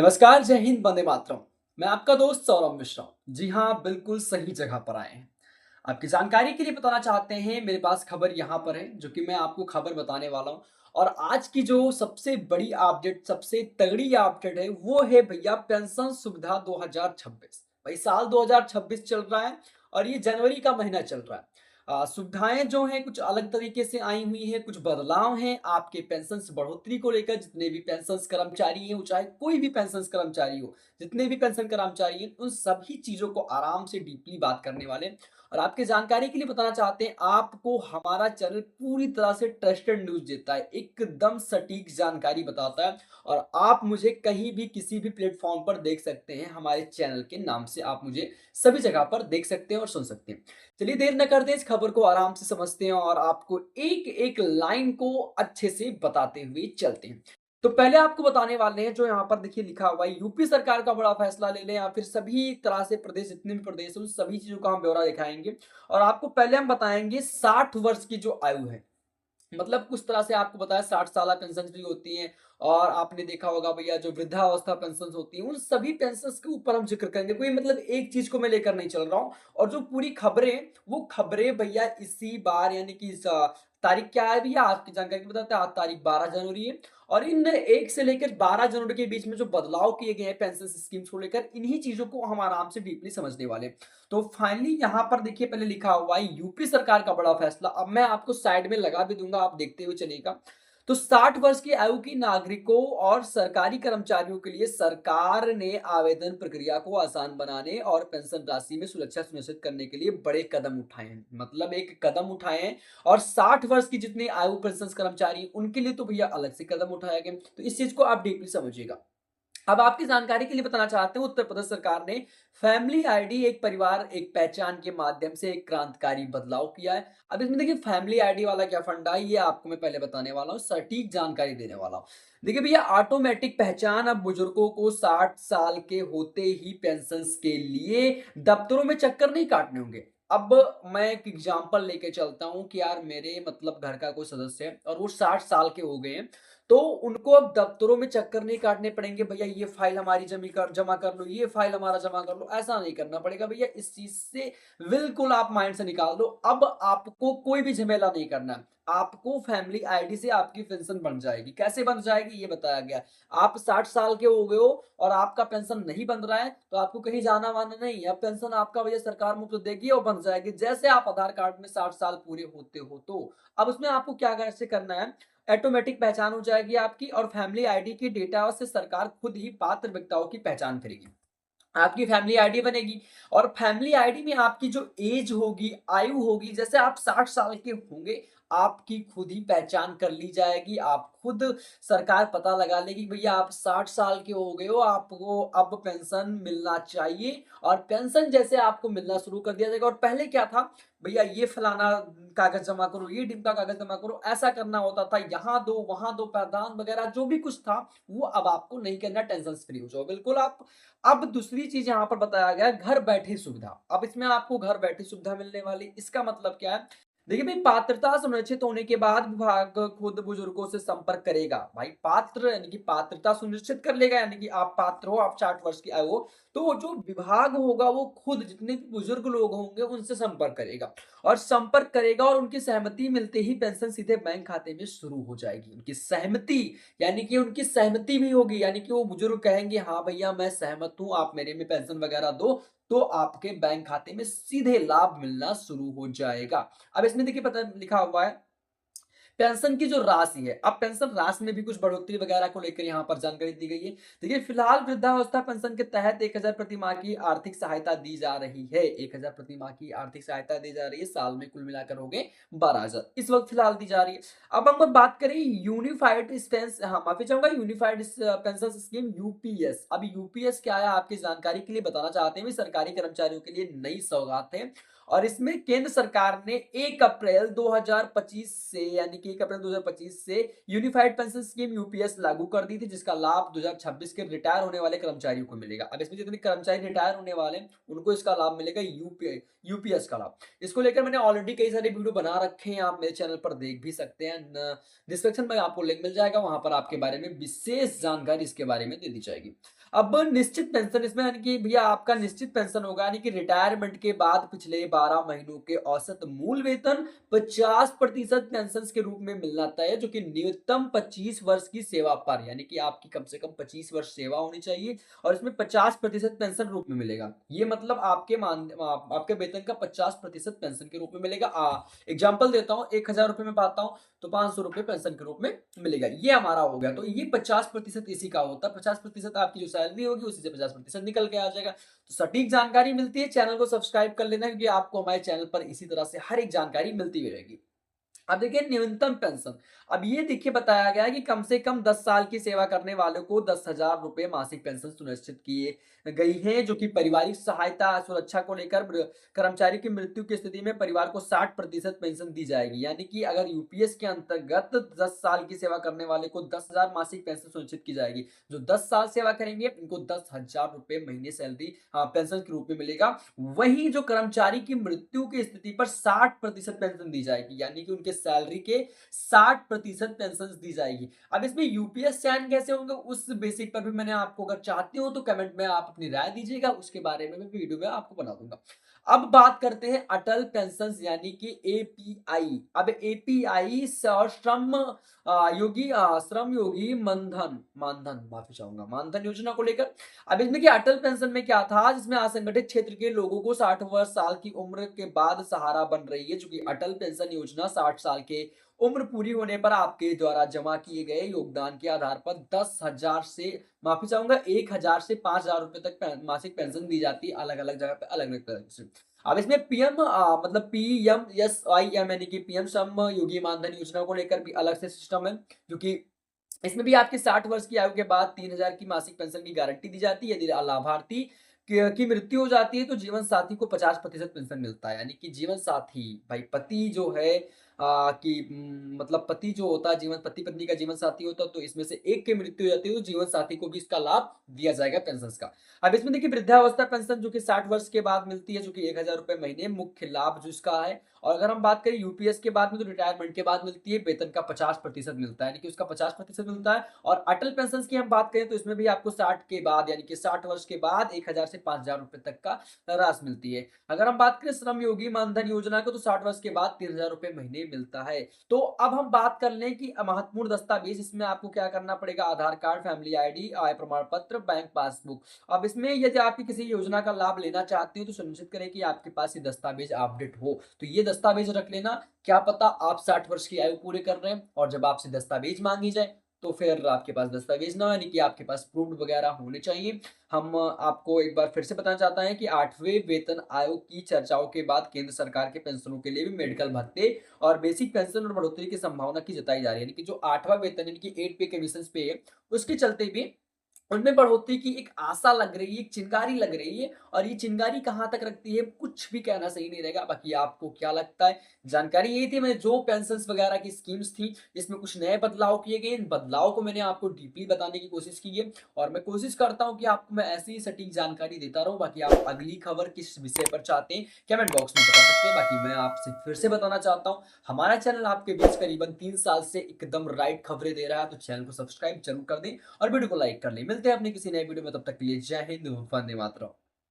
नमस्कार, जय हिंद, वंदे मातरम। मैं आपका दोस्त सौरभ मिश्रा। जी हाँ, बिल्कुल सही जगह पर आए हैं। आपकी जानकारी के लिए बताना चाहते हैं, मेरे पास खबर यहाँ पर है, जो कि मैं आपको खबर बताने वाला हूँ। और आज की जो सबसे बड़ी अपडेट, सबसे तगड़ी अपडेट है, वो है भैया पेंशन सुविधा 2026। भाई साल 2026 चल रहा है और ये जनवरी का महीना चल रहा है। सुविधाएँ जो हैं कुछ अलग तरीके से आई हुई हैं, कुछ बदलाव हैं आपके पेंशन्स बढ़ोतरी को लेकर। जितने भी पेंशन्स कर्मचारी हैं, वो चाहे कोई भी पेंशन्स कर्मचारी हो, जितने भी पेंशन कर्मचारी हैं, उन सभी चीज़ों को आराम से डीपली बात करने वाले हैं। और आपकी जानकारी के लिए बताना चाहते हैं, आपको हमारा चैनल पूरी तरह से ट्रस्टेड न्यूज़ देता है, एकदम सटीक जानकारी बताता है। और आप मुझे कहीं भी किसी भी प्लेटफ़ॉर्म पर देख सकते हैं, हमारे चैनल के नाम से आप मुझे सभी जगह पर देख सकते हैं और सुन सकते हैं। चलिए देर न करते इस खबर को आराम से समझते हैं और आपको एक-एक लाइन को अच्छे से बताते हुए चलते हैं। तो पहले आपको बताने वाले हैं, जो यहाँ पर देखिए लिखा हुआ है, यूपी सरकार का बड़ा फैसला ले लें या फिर सभी तरह से प्रदेश, जितने भी प्रदेश हैं, उन सभी चीज़ों का हम ब्यौरा दिखाएँगे। और आपको पहले हम बताएँगे 60 वर्ष की जो आयु है, मतलब कुछ तरह से आपको बताया 60 साल पेंशन भी होती है। और आपने देखा होगा भैया जो वृद्धावस्था पेंशन होती है, उन सभी पेंशन के ऊपर हम जिक्र करेंगे। कोई मतलब एक चीज को मैं लेकर नहीं चल रहा हूँ। और जो पूरी खबरें, वो खबरें भैया इसी बार यानी कि इस तारीख क्या है भैया, आज की जानकारी बताते हैं। आज तारीख 12 जनवरी है। और इन 1 से लेकर 12 जनवरी के बीच में जो बदलाव किए गए हैं पेंशन स्कीम्स को लेकर, इन्हीं चीजों को हम आराम से डीपली समझने वाले हैं। तो फाइनली यहाँ पर देखिए पहले लिखा हुआ है यूपी सरकार का बड़ा फैसला। अब मैं आपको साइड में लगा भी दूंगा, आप देखते हुए चलिएगा। तो 60 वर्ष की आयु की नागरिकों और सरकारी कर्मचारियों के लिए सरकार ने आवेदन प्रक्रिया को आसान बनाने और पेंशन राशि में सुरक्षा सुनिश्चित करने के लिए बड़े कदम उठाए हैं। मतलब एक कदम उठाए हैं। और 60 वर्ष की जितने आयु पेंशन कर्मचारी, उनके लिए तो भैया अलग से कदम उठाया गया। तो इस चीज को आप डीपली समझिएगा। अब आपकी जानकारी के लिए बताना चाहते हैं, उत्तर प्रदेश सरकार ने फैमिली आईडी, एक परिवार एक पहचान के माध्यम से एक क्रांतिकारी बदलाव किया है। अब इसमें देखिए फैमिली आईडी वाला क्या फंडा है, ये आपको मैं पहले बताने वाला हूँ, सटीक जानकारी देने वाला हूँ। देखिए भैया, ऑटोमेटिक पहचान अब बुजुर्गों को 60 साल के होते ही पेंशन के लिए दफ्तरों में चक्कर नहीं काटने होंगे। अब मैं एक एग्जांपल लेके चलता हूँ कि यार मेरे मतलब घर का कोई सदस्य है और वो 60 साल के हो गए हैं। तो उनको अब दफ्तरों में चक्कर नहीं काटने पड़ेंगे, भैया ये फाइल हमारी जमा कर लो, ये फाइल हमारा जमा कर लो, ऐसा नहीं करना पड़ेगा भैया। इस चीज से बिल्कुल आप माइंड से निकाल दो। अब आपको कोई भी झमेला नहीं करना है। आपको फैमिली आईडी से आपकी पेंशन बन जाएगी। कैसे बन जाएगी ये बताया गया। आप 60 साल के हो गए हो और आपका पेंशन नहीं बन रहा है, तो आपको कहीं जाना वाना नहीं है। अब पेंशन आपका भैया सरकार मुफ्त देगी और बन जाएगी, जैसे आप आधार कार्ड में 60 साल पूरे होते हो। तो अब उसमें आपको क्या कैसे करना है, ऑटोमेटिक पहचान हो जाएगी आपकी और फैमिली आईडी की डेटा से सरकार खुद ही पात्र व्यक्तियों की पहचान करेगी। आपकी फैमिली आईडी बनेगी। और फैमिली आईडी में आपकी जो एज होगी, आयु होगी, जैसे आप 60 साल के होंगे, आपकी खुद ही पहचान कर ली जाएगी। आप खुद, सरकार पता लगा लेगी भैया आप 60 साल के हो गए हो, आपको अब पेंशन मिलना चाहिए। और पेंशन जैसे आपको मिलना शुरू कर दिया जाएगा। और पहले क्या था भैया, ये फलाना कागज जमा करो, ये ढिमका कागज जमा करो, ऐसा करना होता था, यहाँ दो वहां दो, प्रदान वगैरह जो भी कुछ था, वो अब आपको नहीं करना। टेंशन फ्री हो जाओ बिल्कुल आप। अब दूसरी चीज यहाँ पर बताया गया है, घर बैठे सुविधा। अब इसमें आपको घर बैठे सुविधा मिलने वाली, इसका मतलब क्या है। देखिए भाई, पात्रता सुनिश्चित होने के बाद विभाग खुद बुजुर्गों से संपर्क करेगा। भाई पात्र यानी कि पात्रता सुनिश्चित कर लेगा, यानी कि आप पात्र हो, आप 60 वर्ष की आयु हो, तो जो विभाग होगा वो खुद जितने भी बुजुर्ग लोग होंगे उनसे संपर्क करेगा। और संपर्क करेगा और उनकी सहमति मिलते ही पेंशन सीधे बैंक खाते में शुरू हो जाएगी। उनकी सहमति, यानी कि उनकी सहमति भी होगी, यानी कि वो बुजुर्ग कहेंगे हाँ भैया मैं सहमत हूँ, आप मेरे में पेंशन वगैरह दो, तो आपके बैंक खाते में सीधे लाभ मिलना शुरू हो जाएगा। अब इसमें देखिए पता लिखा हुआ है पेंशन की जो राशि है। अब पेंशन राशि में भी कुछ बढ़ोतरी वगैरह को लेकर यहाँ पर जानकारी दी गई है। देखिए फिलहाल वृद्धावस्था पेंशन के तहत 1000 प्रति माह की आर्थिक सहायता दी जा रही है। 1000 प्रति माह की आर्थिक सहायता दी जा रही है, साल में कुल मिलाकर हो गए 12,000 इस वक्त फिलहाल दी जा रही है। अब हम बात करें यूनिफाइड स्पेंस, हाँ माफी चाहूंगा, यूनिफाइड पेंशन स्कीम यूपीएस। अब यूपीएस क्या है आपकी जानकारी के लिए बताना चाहते हैं, भी सरकारी कर्मचारियों के लिए नई सौगात है। और इसमें केंद्र सरकार ने 1 अप्रैल 2025 से यानी कि 1 अप्रैल 2025 से यूनिफाइड पेंशन स्कीम यूपीएस लागू कर दी थी, जिसका लाभ 2026 के रिटायर होने वाले कर्मचारियों को मिलेगा। अब इसमें जितने कर्मचारी रिटायर होने वाले हैं उनको इसका लाभ मिलेगा, यूपीएस का लाभ। इसको लेकर मैंने ऑलरेडी कई सारे वीडियो बना रखे हैं, आप मेरे चैनल पर देख भी सकते हैं। डिस्क्रिप्शन में आपको लिंक मिल जाएगा, वहां पर आपके बारे में विशेष जानकारी इसके बारे में दे दी जाएगी। अब निश्चित पेंशन इसमें यानी कि भैया आपका निश्चित पेंशन होगा, यानी कि रिटायरमेंट के बाद पिछले 12 महीनों के औसत मूल वेतन 50% पेंशन के रूप में मिलना तय है, जो कि न्यूनतम 25 वर्ष की सेवा पर, यानी कि आपकी कम से कम 25 वर्ष सेवा होनी चाहिए और इसमें 50% पेंशन रूप में मिलेगा। ये मतलब आपके वेतन का 50% पेंशन के रूप में मिलेगा। एग्जाम्पल देता हूँ, 1000 रुपए में पाता हूँ तो 500 रुपए पेंशन के रूप में मिलेगा। ये हमारा हो गया। तो ये 50% इसी का होता है। 50% आपकी जो सैलरी होगी उसी से 50% निकल के आ जाएगा। तो सटीक जानकारी मिलती है, चैनल को सब्सक्राइब कर लेना, क्योंकि आपको हमारे चैनल पर इसी तरह से हर एक जानकारी मिलती भी रहेगी। अब देखिए न्यूनतम पेंशन, अब ये देखिए बताया गया है कि कम से कम 10 साल की सेवा करने वालों को 10,000 रुपए मासिक पेंशन सुनिश्चित किए गई है, जो कि पारिवारिक सहायता सुरक्षा को लेकर कर्मचारी की मृत्यु की स्थिति में परिवार को 60% पेंशन दी जाएगी। यानी कि अगर यूपीएस के अंतर्गत 10 साल की सेवा करने वाले को 10,000 मासिक पेंशन सुनिश्चित की जाएगी। जो 10 साल सेवा करेंगे उनको 10,000 रुपए महीने सैलरी पेंशन के रूप में मिलेगा। वहीं जो कर्मचारी की मृत्यु की स्थिति पर 60% पेंशन दी जाएगी, यानी कि उनके सैलरी के 60% पेंशन दी जाएगी। अब इसमें यूपीएस चयन कैसे होंगे उस बेसिक पर भी मैंने आपको, अगर चाहते हो तो कमेंट में आप अपनी राय दीजिएगा, उसके बारे में मैं वीडियो में आपको बना दूंगा। अब बात करते हैं अटल पेंशन यानी कि एपीआई। अब एपीआई श्रम योगी मानधन मानधन माफी चाहूंगा मानधन योजना को लेकर। अब इसमें कि अटल पेंशन में क्या था, जिसमें असंगठित क्षेत्र के लोगों को 60 वर्ष साल की उम्र के बाद सहारा बन रही है, जो कि अटल पेंशन योजना 60 साल के उम्र पूरी होने पर आपके द्वारा जमा किए गए योगदान के आधार पर 10,000 से माफी चाहूंगा 1,000 से 5,000 रुपए तक मासिक पेंशन दी जाती है, अलग अलग जगह पे अलग अलग तरह से। अब इसमें पीएम मतलब पीएमएसआईएम यानी कि पीएम श्रम योगी मानधन योजना को लेकर भी अलग से सिस्टम है, जो कि इसमें भी आपके 60 वर्ष की आयु के बाद 3,000 की मासिक पेंशन की गारंटी दी जाती है। यदि लाभार्थी की मृत्यु हो जाती है तो जीवन साथी को 50% पेंशन मिलता है। यानी कि जीवन साथी भाई पति जो है मतलब पति जो होता है, जीवन पति पत्नी का जीवन साथी होता है, तो इसमें से एक की मृत्यु हो जाती है तो जीवन साथी को भी इसका लाभ दिया जाएगा पेंशन का। अब इसमें देखिए वृद्धावस्था पेंशन जो कि 60 वर्ष के बाद मिलती है, जो कि 1,000 रुपए महीने मुख्य लाभ जो इसका है। और अगर हम बात करें यूपीएस के बाद में, तो रिटायरमेंट के बाद मिलती है, वेतन का 50% मिलता है, यानी कि उसका 50% मिलता है। और अटल पेंशन की हम बात करें तो इसमें भी आपको 60 के बाद यानी कि 60 वर्ष के बाद 1,000 से 5,000 रुपए तक का राशि मिलती है। अगर हम बात करें श्रम योगी मानधन योजना को, तो 60 वर्ष के बाद 3,000 रुपए महीने मिलता है। तो अब हम बात कर लें कि महत्वपूर्ण दस्तावेज, इसमें आपको क्या करना पड़ेगा, आधार कार्ड, फैमिली आईडी, आय प्रमाण पत्र, बैंक पासबुक। अब इसमें यदि आपकी किसी योजना का लाभ लेना चाहते हो तो सुनिश्चित करें कि आपके पास ये दस्तावेज अपडेट हो। तो ये दस्तावेज रख लेना, क्या पता आप 60 वर्ष की आयु पूरे कर रहे हैं और जब आपसे दस्तावेज मांगी जाए तो फिर आपके पास दस्तावेज ना, यानी कि आपके पास प्रूफ वगैरह होने चाहिए। हम आपको एक बार फिर से बताना चाहता है कि 8वें वेतन आयोग की चर्चाओं के बाद केंद्र सरकार के पेंशनों के लिए भी मेडिकल भत्ते और बेसिक पेंशन और बढ़ोतरी की संभावना की जताई जा रही है। यानी कि जो 8वां वेतन यानी कि 8 पे कमीशन पे है, उसके चलते भी उनमें बढ़ोतरी की एक आशा लग रही है, एक चिंगारी लग रही है। और ये चिंगारी कहाँ तक रखती है कुछ भी कहना सही नहीं रहेगा। बाकी आपको क्या लगता है? जानकारी यही थी, मैंने जो पेंशन वगैरह की स्कीम्स थी इसमें कुछ नए बदलाव किए गए, इन बदलाव को मैंने आपको डीपली बताने की कोशिश की है और मैं कोशिश करता हूँ कि आपको मैं ऐसी ही सटीक जानकारी देता रहूँ। बाकी आप अगली खबर किस विषय पर चाहते हैं कमेंट बॉक्स में बता सकते हैं। बाकी मैं आपसे फिर से बताना चाहता हूँ, हमारा चैनल आपके बीच करीबन 3 साल से एकदम राइट खबरें दे रहा है, तो चैनल को सब्सक्राइब जरूर कर दें और वीडियो को लाइक कर लें। मिलते हैं अपनी किसी नए वीडियो में, तब तक के लिए जय हिंद, वंदे मातरम।